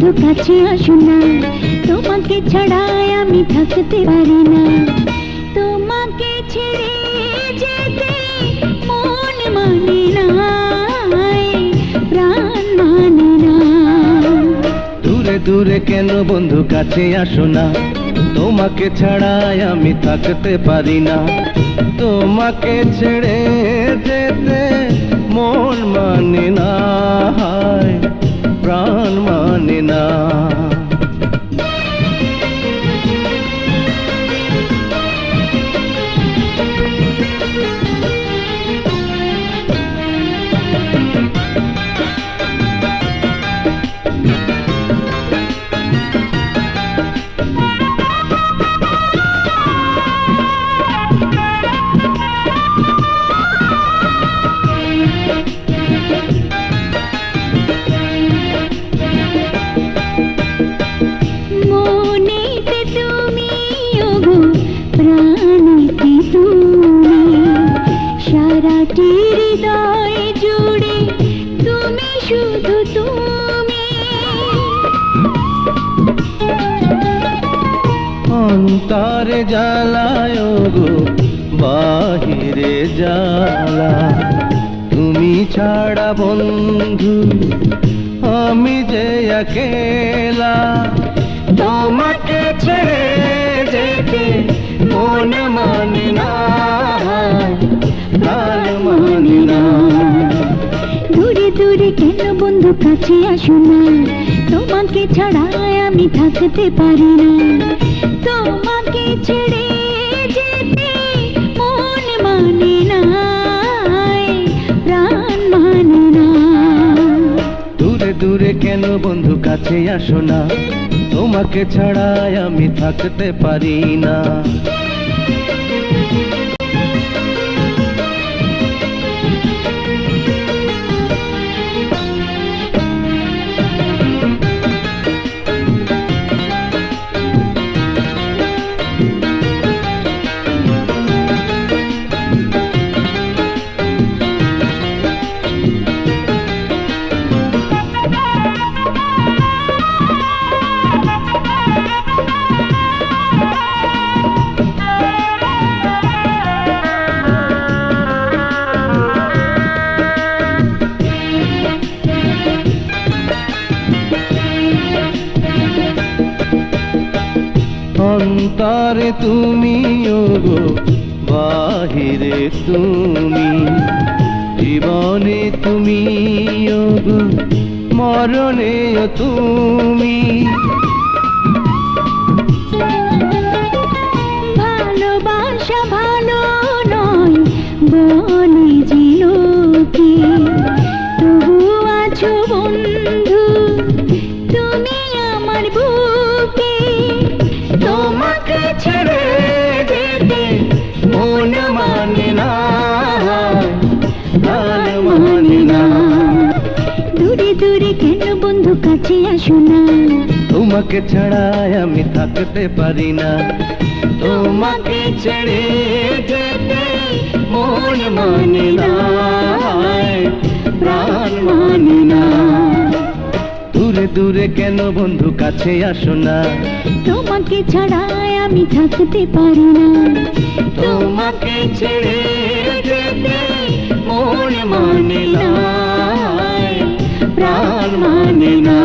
বন্ধু কাছে আসো না, তোমাকে ছাড়াই আমি থাকতে পারি না। তোমাকে ছেড়ে যেতে মন মানে না, প্রাণ মানে না। দূরে দূরে কেন বন্ধু কাছে আসো না, তোমাকে ছাড়াই আমি থাকতে পারি না। তোমাকে ছেড়ে যেতে মন মানে না, প্রাণ মানে না। সারাটি হৃদয় জুড়ে তুমি, শুধু তুমি। অন্তরে জ্বালায় গো বাহিরে জ্বালা, তুমি ছাড়া বন্ধু আমি যে একেলা। তোমাকে ছেড়ে যেতে মন মানে না, প্রাণ মানে না। দূরে দূরে কেন বন্ধু কাছে আসো না, তোমাকে ছাড়াই আমি থাকতে পারি না। তোমাকে ছেড়ে যেতে মন মানে না, প্রাণ মানে না। দূরে দূরে কেন বন্ধু কাছে আসো না, তোমাকে ছাড়াই আমি থাকতে পারি না। অন্তরে তুমি গো বাহিরে তুমি, জীবনে তুমি গো মরণে তুমি। ভালোবাসা ভালো নয় বলে যে লোকে, তবু আছো বন্ধু তুমি আমার বুকে। তোমাকে ছেড়ে যেতে মন মানে না, প্রাণ মানে না। দূরে দূরে কেন বন্ধু কাছে আসো না, তোমাকে ছাড়াই আমি থাকতে পারি না। তোমাকে ছেড়ে যেতে মন মানে না, প্রাণ মানে না। দূরে দূরে কেন বন্ধু কাছে আসো না, তোমাকে ছাড়াই আমি থাকতে পারি না। তোমাকে ছেড়ে যেতে মন মানে না, প্রাণ মানে না।